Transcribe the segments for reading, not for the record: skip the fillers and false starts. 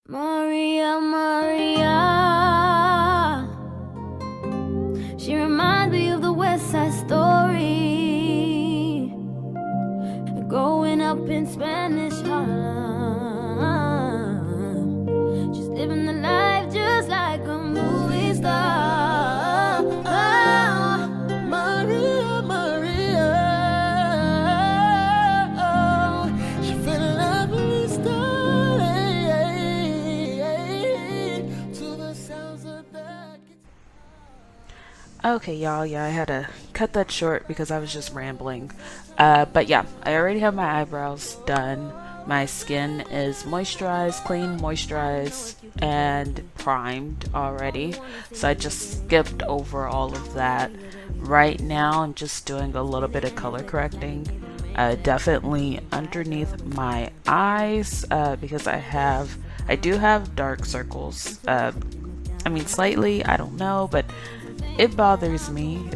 Maria, Maria, she reminds me of the West Side Story, growing up in Spanish Harlem. She's living the life just like a movie star. Oh, Maria, Maria, oh, she fell in love with the star, to the sounds of the Okay, y'all, yeah, I had to cut that short because I was just rambling. But yeah, I already have my eyebrows done. My skin is moisturized, clean, moisturized, and primed already. So I just skipped over all of that. Right now, I'm just doing a little bit of color correcting. Definitely underneath my eyes because I do have dark circles. I mean, slightly, I don't know, but it bothers me.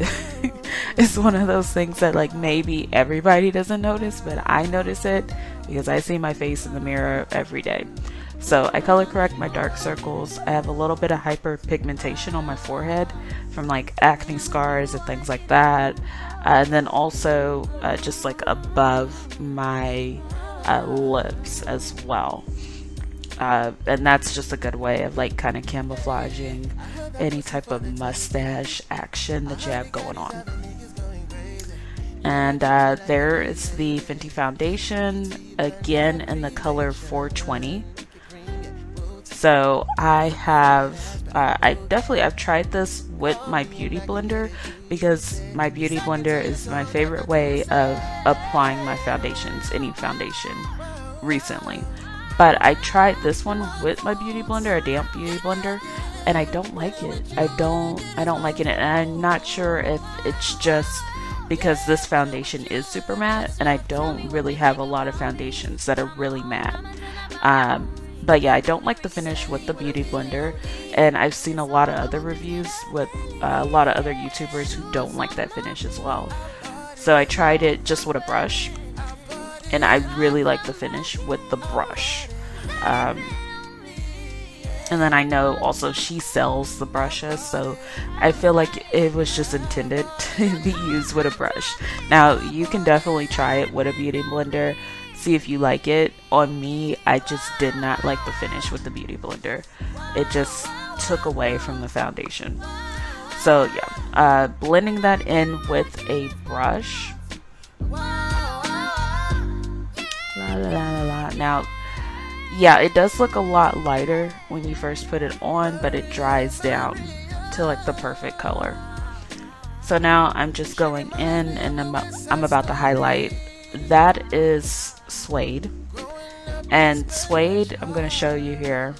It's one of those things that like maybe everybody doesn't notice, but I notice it because I see my face in the mirror every day. So I color correct my dark circles. I have a little bit of hyperpigmentation on my forehead from like acne scars and things like that. And then also just like above my lips as well. And that's just a good way of like kind of camouflaging any type of mustache action that you have going on. And there is the Fenty foundation, again in the color 420. So I've tried this with my beauty blender because my beauty blender is my favorite way of applying my foundations, any foundation recently. But I tried this one with my beauty blender, a damp beauty blender, and I don't like it. I don't like it, and I'm not sure if it's just because this foundation is super matte, and I don't really have a lot of foundations that are really matte. But yeah, I don't like the finish with the beauty blender, and I've seen a lot of other reviews with a lot of other YouTubers who don't like that finish as well. So I tried it just with a brush, and I really like the finish with the brush. And then I know also she sells the brushes, so I feel like it was just intended to be used with a brush. Now you can definitely try it with a beauty blender, see if you like it. On me, I just did not like the finish with the beauty blender. It just took away from the foundation. So yeah, blending that in with a brush. La, la, la, la. Now, yeah, it does look a lot lighter when you first put it on, but it dries down to like the perfect color. So now I'm just going in and I'm about to highlight. That is Suede. And Suede, I'm going to show you here.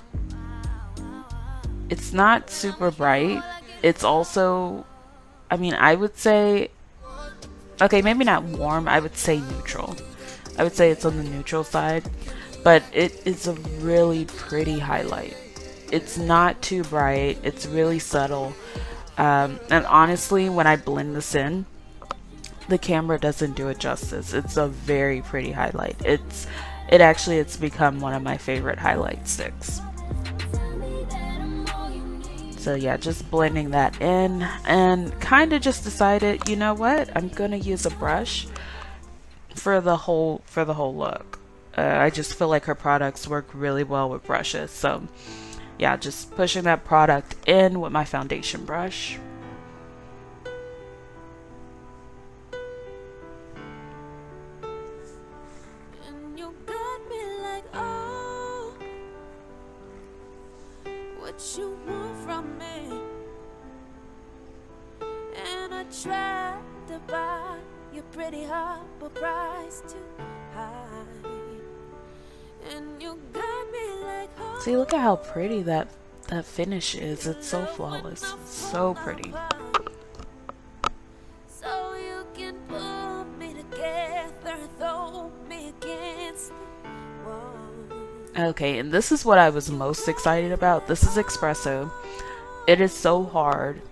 It's not super bright. It's also, I mean, I would say, okay, maybe not warm, I would say neutral. I would say it's on the neutral side, but it is a really pretty highlight. It's not too bright, it's really subtle. And honestly, when I blend this in, the camera doesn't do it justice. It's a very pretty highlight. It's become one of my favorite highlight sticks. So yeah, just blending that in, and kind of just decided, you know what, I'm gonna use a brush for the whole look. I just feel like her products work really well with brushes. So yeah, just pushing that product in with my foundation brush. And you got me like, oh, what you want from me? And I tried to buy your pretty heart, but price too high. And you got me like, oh, See, look at how pretty that finish is. It's so flawless. It's so pretty. so you can pull me together and throw me against the wall. Okay, and this is what I was most excited about. This is Espresso. It is so hard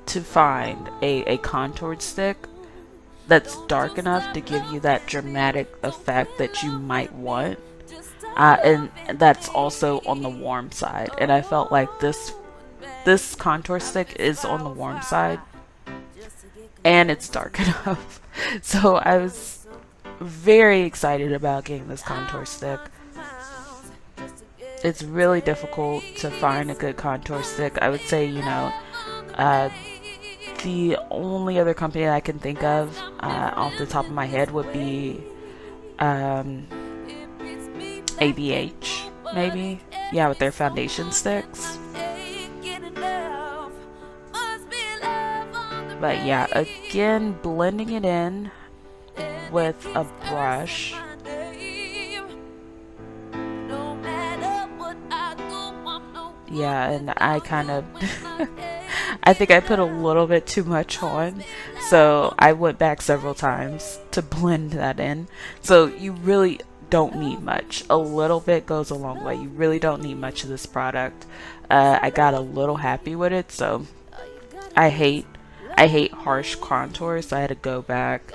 to find a contoured stick that's dark enough to give you that dramatic effect that you might want. and that's also on the warm side. And I felt like this contour stick is on the warm side, and it's dark enough. So I was very excited about getting this contour stick. It's really difficult to find a good contour stick. I would say, the only other company that I can think of off the top of my head would be ABH, maybe. Yeah, with their foundation sticks. But yeah, again, blending it in with a brush. Yeah, and I kind of I think I put a little bit too much on, so I went back several times to blend that in. So you really don't need much. A little bit goes a long way. You really don't need much of this product. I got a little happy with it, so I hate harsh contours, so I had to go back,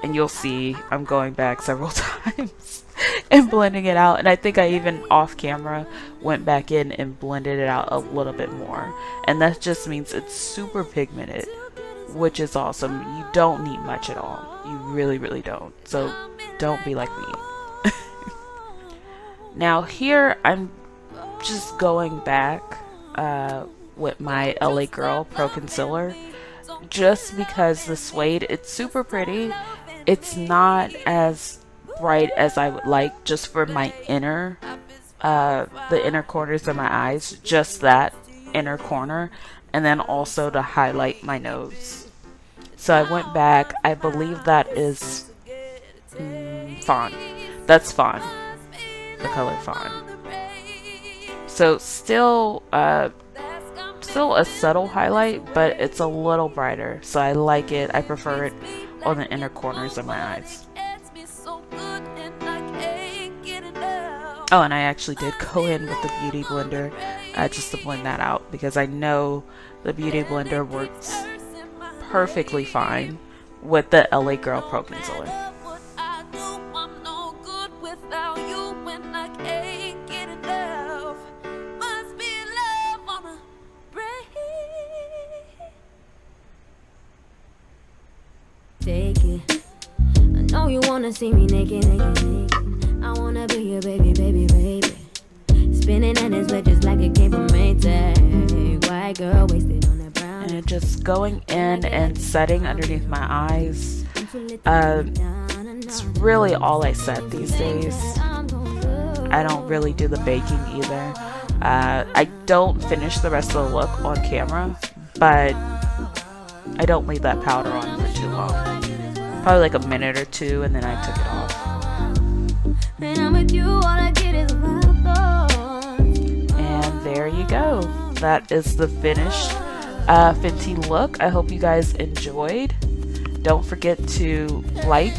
and you'll see I'm going back several times and blending it out. And I think I even off camera went back in and blended it out a little bit more, and that just means it's super pigmented, which is awesome. You don't need much at all. You really don't. So don't be like me. Now here I'm just going back with my LA Girl Pro Concealer, just because the Suede, it's super pretty. It's not as bright as I would like, just for my inner the inner corners of my eyes, just that inner corner, and then also to highlight my nose. So I went back, I believe that is fawn. That's fawn, the color fawn. So still a subtle highlight, but it's a little brighter, so I like it. I prefer it on the inner corners of my eyes. Oh, and I actually did go in with the Beauty Blender just to blend that out, because I know the Beauty Blender works perfectly fine with the LA Girl Pro Concealer. Take it. I know you wanna see me naked. I wanna be your baby. Spinning in his bed just like it came from Maytag. White girl wasted on that brown. And just going in and setting underneath my eyes. It's really all I set these days. I don't really do the baking either. I don't finish the rest of the look on camera, but I don't leave that powder on for too long. Probably like a minute or two, and then I took it off. And there you go. That is the finished Fenty look. I hope you guys enjoyed. Don't forget to like,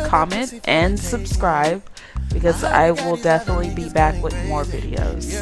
comment, and subscribe, because I will definitely be back with more videos.